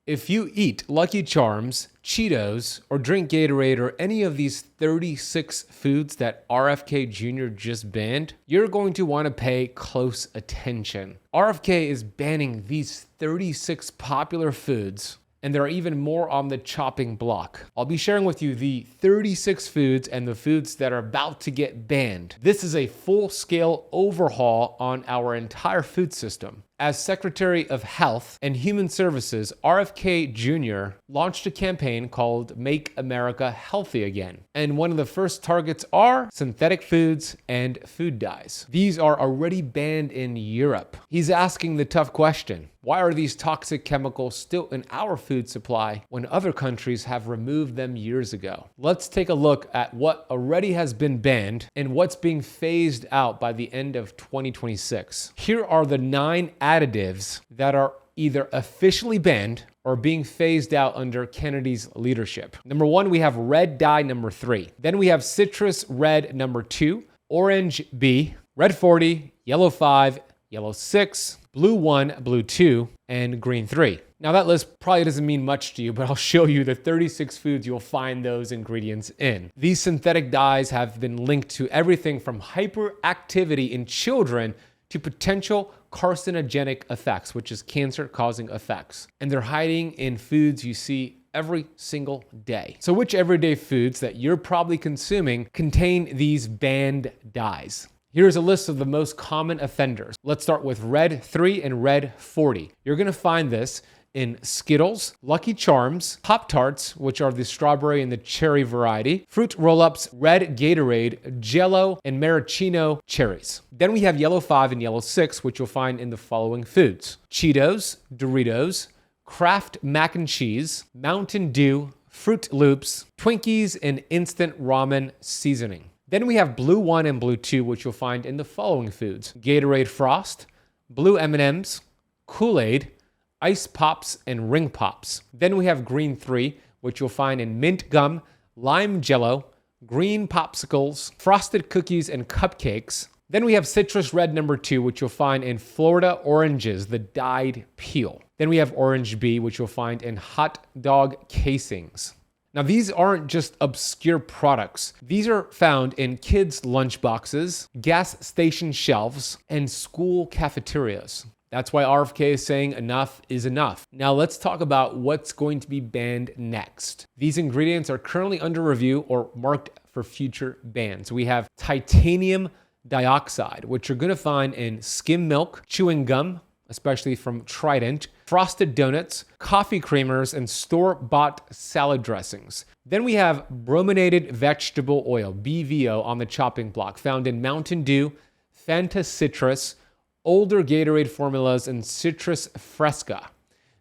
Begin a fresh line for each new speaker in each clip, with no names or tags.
If you eat Lucky Charms, Cheetos, or drink Gatorade or any of these 36 foods that RFK Jr. just banned, you're going to want to pay close attention. RFK is banning these 36 popular foods, and there are even more on the chopping block. I'll be sharing with you the 36 foods and the foods that are about to get banned. This is a full-scale overhaul on our entire food system. As Secretary of Health and Human Services, RFK Jr. launched a campaign called Make America Healthy Again. And one of the first targets are synthetic foods and food dyes. These are already banned in Europe. He's asking the tough question: why are these toxic chemicals still in our food supply when other countries have removed them years ago? Let's take a look at what already has been banned and what's being phased out by the end of 2026. Here are the 9 additives that are either officially banned or being phased out under Kennedy's leadership. Number 1, we have red dye number 3. Then we have citrus red number 2, orange B, red 40, yellow 5, yellow 6, blue 1, blue 2, and green 3. Now that list probably doesn't mean much to you, but I'll show you the 36 foods you'll find those ingredients in. These synthetic dyes have been linked to everything from hyperactivity in children to potential carcinogenic effects, which is cancer-causing effects. And they're hiding in foods you see every single day. So which everyday foods that you're probably consuming contain these banned dyes? Here's a list of the most common offenders. Let's start with red 3 and red 40. You're gonna find this in Skittles, Lucky Charms, Pop-Tarts, which are the strawberry and the cherry variety, Fruit Roll-Ups, red Gatorade, Jell-O, and maraschino cherries. Then we have yellow 5 and yellow 6, which you'll find in the following foods: Cheetos, Doritos, Kraft Mac and Cheese, Mountain Dew, Fruit Loops, Twinkies, and instant ramen seasoning. Then we have blue 1 and blue 2, which you'll find in the following foods: Gatorade Frost, blue M&Ms, Kool-Aid, Ice Pops, and Ring Pops. Then we have green 3, which you'll find in mint gum, lime jello, green popsicles, frosted cookies, and cupcakes. Then we have citrus red number 2, which you'll find in Florida oranges, the dyed peel. Then we have orange B, which you'll find in hot dog casings. Now, these aren't just obscure products. These are found in kids' lunchboxes, gas station shelves, and school cafeterias. That's why RFK is saying enough is enough. Now let's talk about what's going to be banned next. These ingredients are currently under review or marked for future bans. We have titanium dioxide, which you're gonna find in skim milk, chewing gum, especially from Trident, frosted donuts, coffee creamers, and store-bought salad dressings. Then we have brominated vegetable oil, BVO, on the chopping block, found in Mountain Dew, Fanta Citrus, older Gatorade formulas, and Citrus Fresca.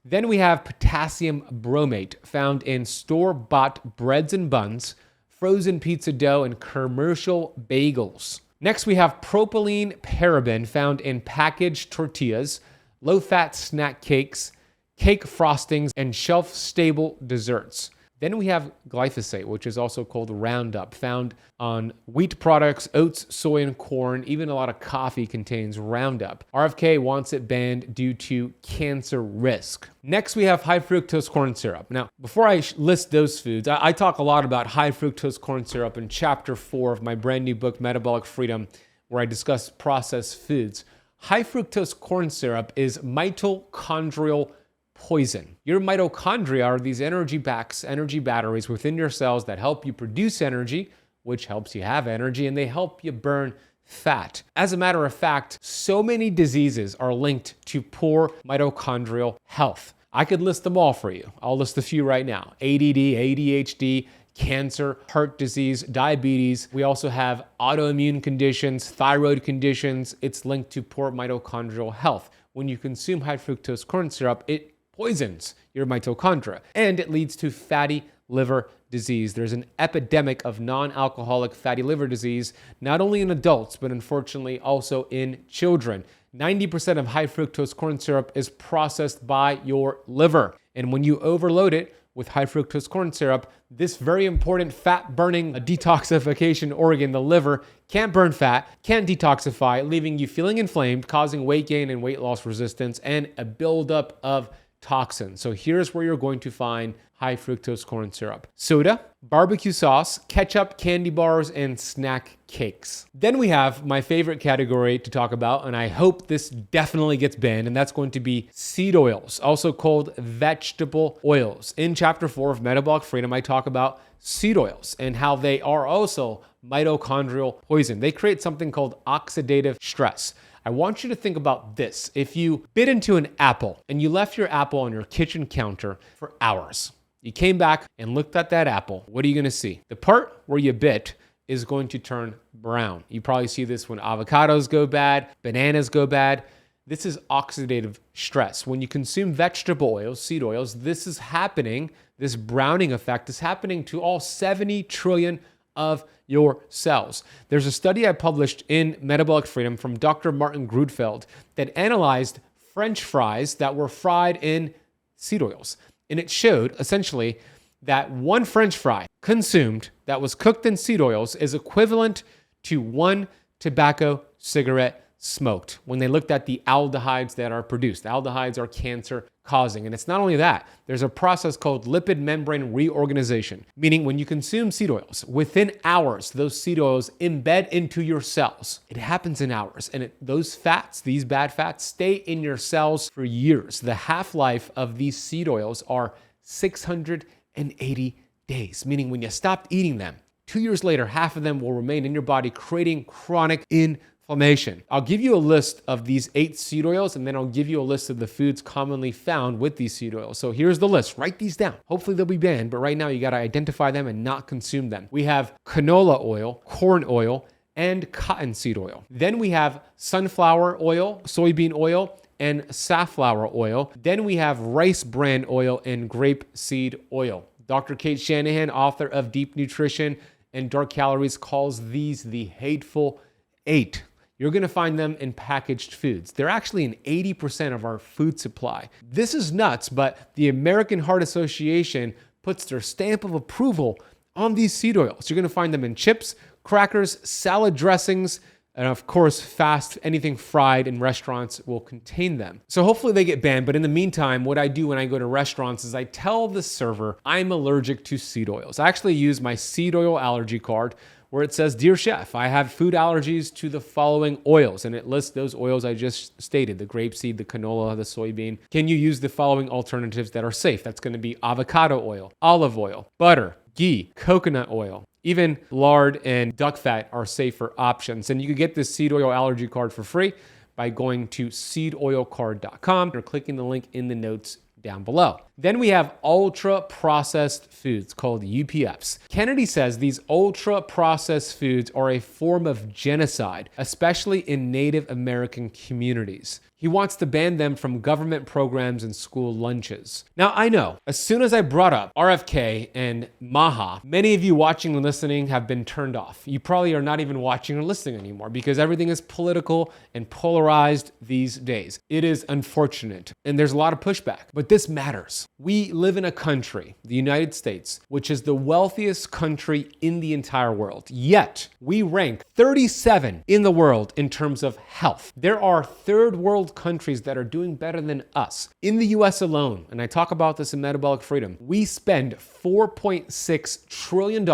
Then we have potassium bromate, found in store-bought breads and buns, frozen pizza dough, and commercial bagels. Next, we have propylene paraben, found in packaged tortillas, low-fat snack cakes, cake frostings, and shelf-stable desserts. Then we have glyphosate, which is also called Roundup, found on wheat products, oats, soy, and corn. Even a lot of coffee contains Roundup. RFK wants it banned due to cancer risk. Next, we have high fructose corn syrup. Now, before I list those foods, I talk a lot about high fructose corn syrup in chapter 4 of my brand new book, Metabolic Freedom, where I discuss processed foods. High fructose corn syrup is mitochondrial poison. Your mitochondria are these energy batteries within your cells that help you produce energy, which helps you have energy, and they help you burn fat. As a matter of fact, so many diseases are linked to poor mitochondrial health. I could list them all for you. I'll list a few right now: ADD, ADHD, cancer, heart disease, diabetes. We also have autoimmune conditions, thyroid conditions. It's linked to poor mitochondrial health. When you consume high fructose corn syrup, it poisons your mitochondria, and it leads to fatty liver disease. There's an epidemic of non-alcoholic fatty liver disease, not only in adults, but unfortunately also in children. 90% of high fructose corn syrup is processed by your liver. And when you overload it with high fructose corn syrup, this very important fat-burning detoxification organ, the liver, can't burn fat, can't detoxify, leaving you feeling inflamed, causing weight gain and weight loss resistance, and a buildup of toxins. So here's where you're going to find high fructose corn syrup: soda, barbecue sauce, ketchup, candy bars, and snack cakes. Then we have my favorite category to talk about, and I hope this definitely gets banned, and that's going to be seed oils, also called vegetable oils. In chapter 4 of Metabolic Freedom, I talk about seed oils and how they are also mitochondrial poison. They create something called oxidative stress. I want you to think about this. If you bit into an apple and you left your apple on your kitchen counter for hours, you came back and looked at that apple, what are you gonna see? The part where you bit is going to turn brown. You probably see this when avocados go bad, bananas go bad. This is oxidative stress. When you consume vegetable oils, seed oils, this is happening, this browning effect is happening to all 70 trillion of your cells. There's a study I published in Metabolic Freedom from Dr. Martin Grudfeld that analyzed French fries that were fried in seed oils. And it showed essentially that one French fry consumed that was cooked in seed oils is equivalent to one tobacco cigarette smoked when they looked at the aldehydes that are produced. The aldehydes are cancer causing. And it's not only that, there's a process called lipid membrane reorganization, meaning when you consume seed oils, within hours, those seed oils embed into your cells. It happens in hours. And those fats, these bad fats, stay in your cells for years. The half-life of these seed oils are 680 days, meaning when you stopped eating them, 2 years later, half of them will remain in your body, creating chronic inflammation. I'll give you a list of these 8 seed oils, and then I'll give you a list of the foods commonly found with these seed oils. So here's the list. Write these down. Hopefully they'll be banned, but right now you got to identify them and not consume them. We have canola oil, corn oil, and cottonseed oil. Then we have sunflower oil, soybean oil, and safflower oil. Then we have rice bran oil and grapeseed oil. Dr. Kate Shanahan, author of Deep Nutrition and Dark Calories, calls these the hateful 8. You're gonna find them in packaged foods. They're actually in 80% of our food supply. This is nuts, but the American Heart Association puts their stamp of approval on these seed oils. You're gonna find them in chips, crackers, salad dressings, and of course, anything fried in restaurants will contain them. So hopefully they get banned, but in the meantime, what I do when I go to restaurants is I tell the server I'm allergic to seed oils. I actually use my seed oil allergy card where it says, "Dear chef, I have food allergies to the following oils," and it lists those oils I just stated: the grapeseed, the canola, the soybean. Can you use the following alternatives that are safe? That's gonna be avocado oil, olive oil, butter, ghee, coconut oil. Even lard and duck fat are safer options. And you can get this seed oil allergy card for free by going to seedoilcard.com or clicking the link in the notes down below. Then we have ultra processed foods called UPFs. Kennedy says these ultra processed foods are a form of genocide, especially in Native American communities. He wants to ban them from government programs and school lunches. Now, I know, as soon as I brought up RFK and MAHA, many of you watching and listening have been turned off. You probably are not even watching or listening anymore because everything is political and polarized these days. It is unfortunate, and there's a lot of pushback, but this matters. We live in a country, the United States, which is the wealthiest country in the entire world. Yet, we rank 37 in the world in terms of health. There are third world countries that are doing better than us. In the US alone, and I talk about this in Metabolic Freedom, we spend $4.6 trillion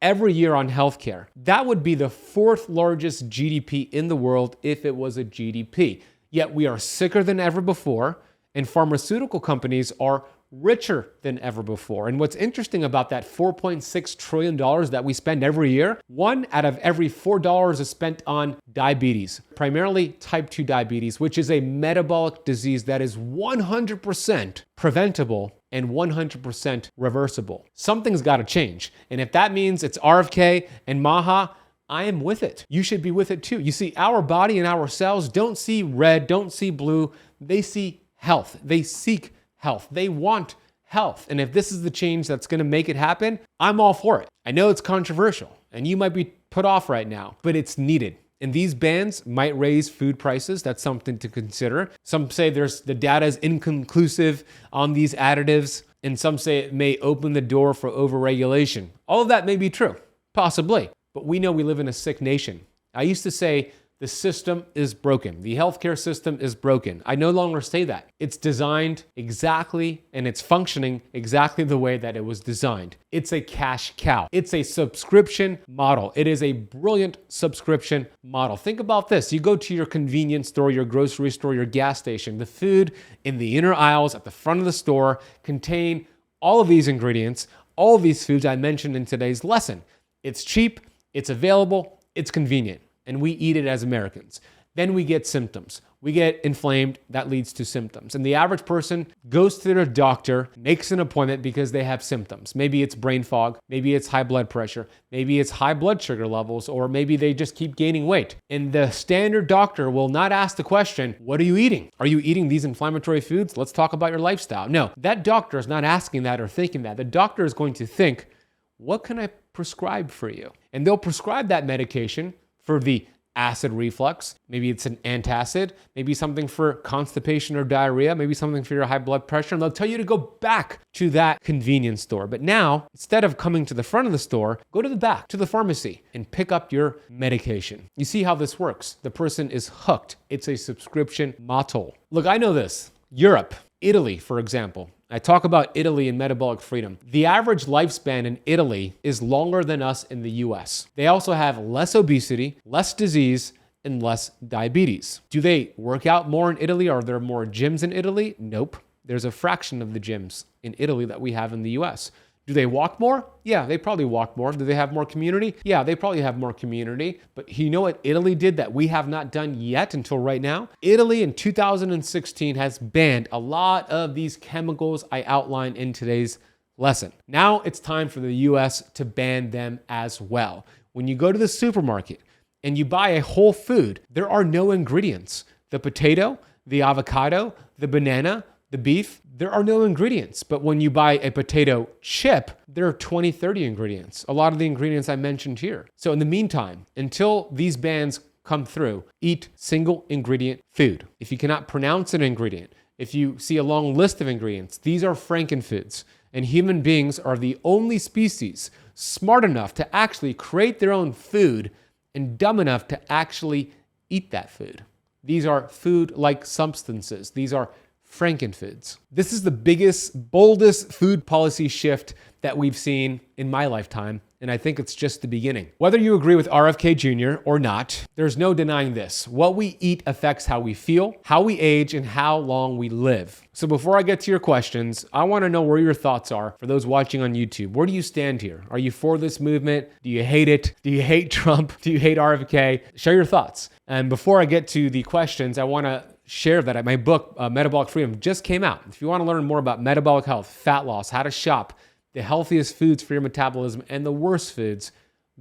every year on healthcare. That would be the 4th largest GDP in the world if it was a GDP. Yet we are sicker than ever before, and pharmaceutical companies are richer than ever before. And what's interesting about that $4.6 trillion that we spend every year, 1 out of every $4 is spent on diabetes, primarily type 2 diabetes, which is a metabolic disease that is 100% preventable and 100% reversible. Something's got to change. And if that means it's RFK and MAHA, I am with it. You should be with it too. You see, our body and our cells don't see red, don't see blue. They see health. They seek health. They want health. And if this is the change that's going to make it happen, I'm all for it. I know it's controversial and you might be put off right now, but it's needed. And these bans might raise food prices. That's something to consider. Some say the data is inconclusive on these additives, and some say it may open the door for overregulation. All of that may be true, possibly, but we know we live in a sick nation. I used to say The system is broken. The healthcare system is broken. I no longer say that. It's designed exactly and it's functioning exactly the way that it was designed. It's a cash cow. It's a subscription model. It is a brilliant subscription model. Think about this. You go to your convenience store, your grocery store, your gas station. The food in the inner aisles at the front of the store contain all of these ingredients, all of these foods I mentioned in today's lesson. It's cheap, it's available, it's convenient, and we eat it as Americans. Then we get symptoms. We get inflamed, that leads to symptoms. And the average person goes to their doctor, makes an appointment because they have symptoms. Maybe it's brain fog, maybe it's high blood pressure, maybe it's high blood sugar levels, or maybe they just keep gaining weight. And the standard doctor will not ask the question, what are you eating? Are you eating these inflammatory foods? Let's talk about your lifestyle. No, that doctor is not asking that or thinking that. The doctor is going to think, what can I prescribe for you? And they'll prescribe that medication for the acid reflux. Maybe it's an antacid, maybe something for constipation or diarrhea, maybe something for your high blood pressure. And they'll tell you to go back to that convenience store. But now, instead of coming to the front of the store, go to the back, to the pharmacy, and pick up your medication. You see how this works. The person is hooked. It's a subscription model. Look, I know this. Europe, Italy, for example. I talk about Italy and metabolic freedom. The average lifespan in Italy is longer than us in the US. They also have less obesity, less disease, and less diabetes. Do they work out more in Italy? Are there more gyms in Italy? Nope. There's a fraction of the gyms in Italy that we have in the US. Do they walk more? Yeah, they probably walk more. Do they have more community? Yeah, they probably have more community. But you know what Italy did that we have not done yet until right now? Italy in 2016 has banned a lot of these chemicals I outlined in today's lesson. Now it's time for the US to ban them as well. When you go to the supermarket and you buy a whole food, there are no ingredients. The potato, the avocado, the banana, the beef, there are no ingredients. But when you buy a potato chip, there are 20, 30 ingredients. A lot of the ingredients I mentioned here. So in the meantime, until these bans come through, eat single ingredient food. If you cannot pronounce an ingredient, if you see a long list of ingredients, these are frankenfoods. And human beings are the only species smart enough to actually create their own food and dumb enough to actually eat that food. These are food-like substances. These are frankenfoods. This is the biggest, boldest food policy shift that we've seen in my lifetime, and I think it's just the beginning. Whether you agree with RFK Jr. or not, there's no denying this. What we eat affects how we feel, how we age, and how long we live. So before I get to your questions, I want to know where your thoughts are for those watching on YouTube. Where do you stand here? Are you for this movement? Do you hate it? Do you hate Trump? Do you hate RFK? Share your thoughts. And before I get to the questions, I want to share that my book, Metabolic Freedom, just came out. If you want to learn more about metabolic health, fat loss, how to shop the healthiest foods for your metabolism and the worst foods,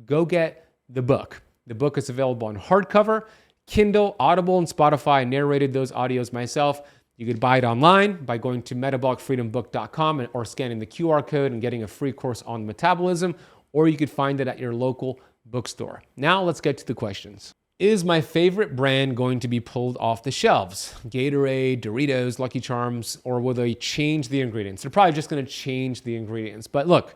go get the book. The book is available on hardcover, Kindle, Audible, and Spotify. I narrated those audios myself. You could buy it online by going to metabolicfreedombook.com or scanning the QR code and getting a free course on metabolism, or you could find it at your local bookstore. Now let's get to the questions. Is my favorite brand going to be pulled off the shelves? Gatorade, Doritos, Lucky Charms, or will they change the ingredients? They're probably just going to change the ingredients. But look,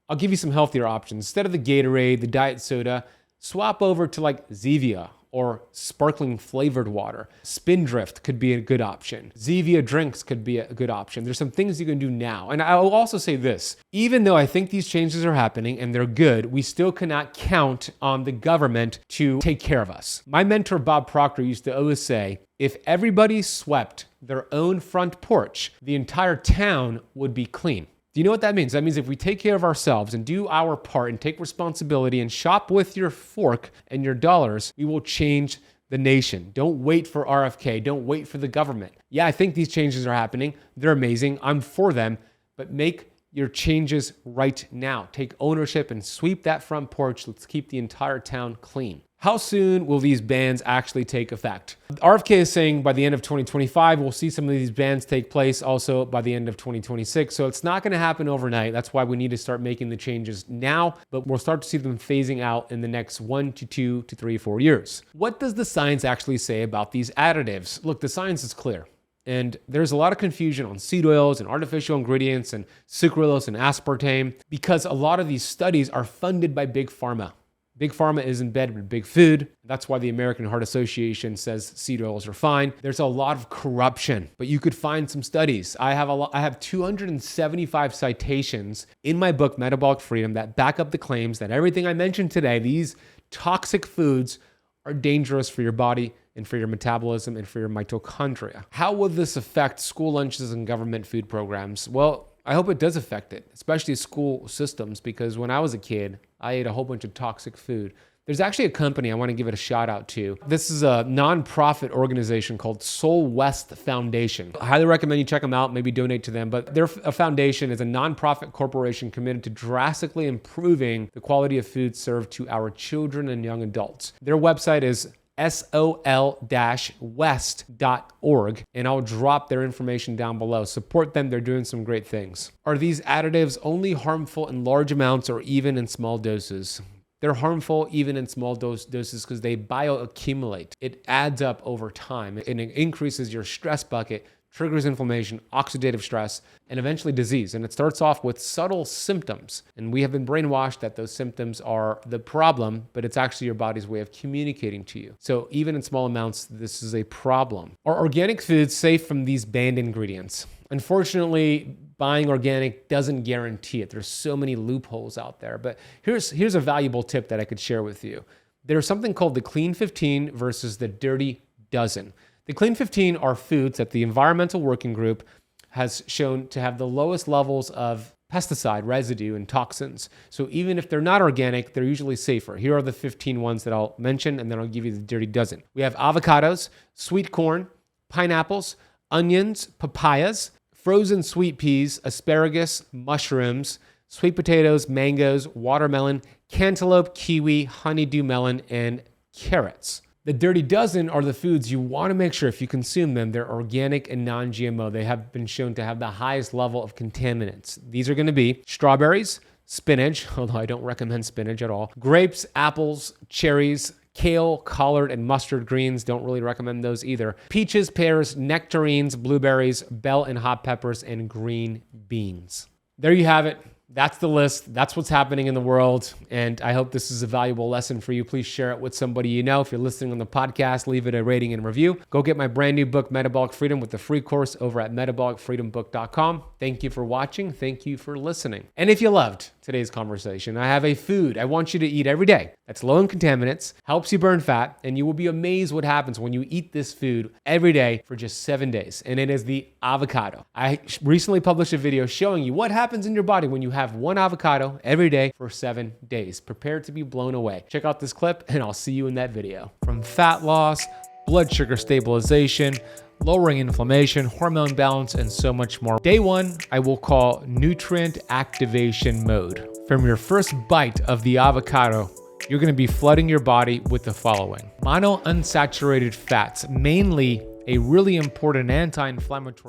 I'll give you some healthier options. Instead of the Gatorade, the diet soda, swap over to like Zevia or sparkling flavored water. Spindrift could be a good option. Zevia drinks could be a good option. There's some things you can do now. And I will also say this, even though I think these changes are happening and they're good, we still cannot count on the government to take care of us. My mentor, Bob Proctor, used to always say, if everybody swept their own front porch, the entire town would be clean. Do you know what that means? That means if we take care of ourselves and do our part and take responsibility and shop with your fork and your dollars, we will change the nation. Don't wait for RFK. Don't wait for the government. Yeah, I think these changes are happening. They're amazing. I'm for them, but make your changes right now. Take ownership and sweep that front porch. Let's keep the entire town clean. How soon will these bans actually take effect? RFK is saying by the end of 2025, we'll see some of these bans take place also by the end of 2026. So it's not going to happen overnight. That's why we need to start making the changes now, but we'll start to see them phasing out in the next 1 to 2 to 3, 4 years. What does the science actually say about these additives? Look, the science is clear. And there's a lot of confusion on seed oils and artificial ingredients and sucralose and aspartame because a lot of these studies are funded by big pharma. Big Pharma is in bed with big food. That's why the American Heart Association says seed oils are fine. There's a lot of corruption, but you could find some studies. I have 275 citations in my book, Metabolic Freedom, that back up the claims that everything I mentioned today, these toxic foods are dangerous for your body and for your metabolism and for your mitochondria. How will this affect school lunches and government food programs? Well, I hope it does affect it, especially school systems, because when I was a kid, I ate a whole bunch of toxic food. There's actually a company I want to give it a shout out to. This is a nonprofit organization called Soul West Foundation. I highly recommend you check them out, maybe donate to them. But their foundation is a nonprofit corporation committed to drastically improving the quality of food served to our children and young adults. Their website is sol-west.org, and I'll drop their information down below. Support them, they're doing some great things. Are these additives only harmful in large amounts or even in small doses? They're harmful even in small doses because they bioaccumulate. It adds up over time, and it increases your stress bucket, triggers inflammation, oxidative stress, and eventually disease. And it starts off with subtle symptoms. And we have been brainwashed that those symptoms are the problem, but it's actually your body's way of communicating to you. So even in small amounts, this is a problem. Are organic foods safe from these banned ingredients? Unfortunately, buying organic doesn't guarantee it. There's so many loopholes out there. But here's a valuable tip that I could share with you. There's something called the Clean 15 versus the Dirty Dozen. The Clean 15 are foods that the Environmental Working Group has shown to have the lowest levels of pesticide residue and toxins. So even if they're not organic, they're usually safer. Here are the 15 ones that I'll mention, and then I'll give you the Dirty Dozen. We have avocados, sweet corn, pineapples, onions, papayas, frozen sweet peas, asparagus, mushrooms, sweet potatoes, mangoes, watermelon, cantaloupe, kiwi, honeydew melon, and carrots. The Dirty Dozen are the foods you want to make sure if you consume them, they're organic and non-GMO. They have been shown to have the highest level of contaminants. These are going to be strawberries, spinach, although I don't recommend spinach at all, grapes, apples, cherries, kale, collard, and mustard greens. Don't really recommend those either. Peaches, pears, nectarines, blueberries, bell and hot peppers, and green beans. There you have it. That's the list. That's what's happening in the world. And I hope this is a valuable lesson for you. Please share it with somebody you know. If you're listening on the podcast, leave it a rating and review. Go get my brand new book, Metabolic Freedom, with the free course over at metabolicfreedombook.com. Thank you for watching. Thank you for listening. And if you loved today's conversation, I have a food I want you to eat every day that's low in contaminants, helps you burn fat, and you will be amazed what happens when you eat this food every day for just 7 days. And it is the avocado. I recently published a video showing you what happens in your body when you have one avocado every day for 7 days. Prepare to be blown away. Check out this clip and I'll see you in that video. From fat loss, blood sugar stabilization, lowering inflammation, hormone balance, and so much more. Day 1, I will call nutrient activation mode. From your first bite of the avocado, you're going to be flooding your body with the following: monounsaturated fats, mainly a really important anti-inflammatory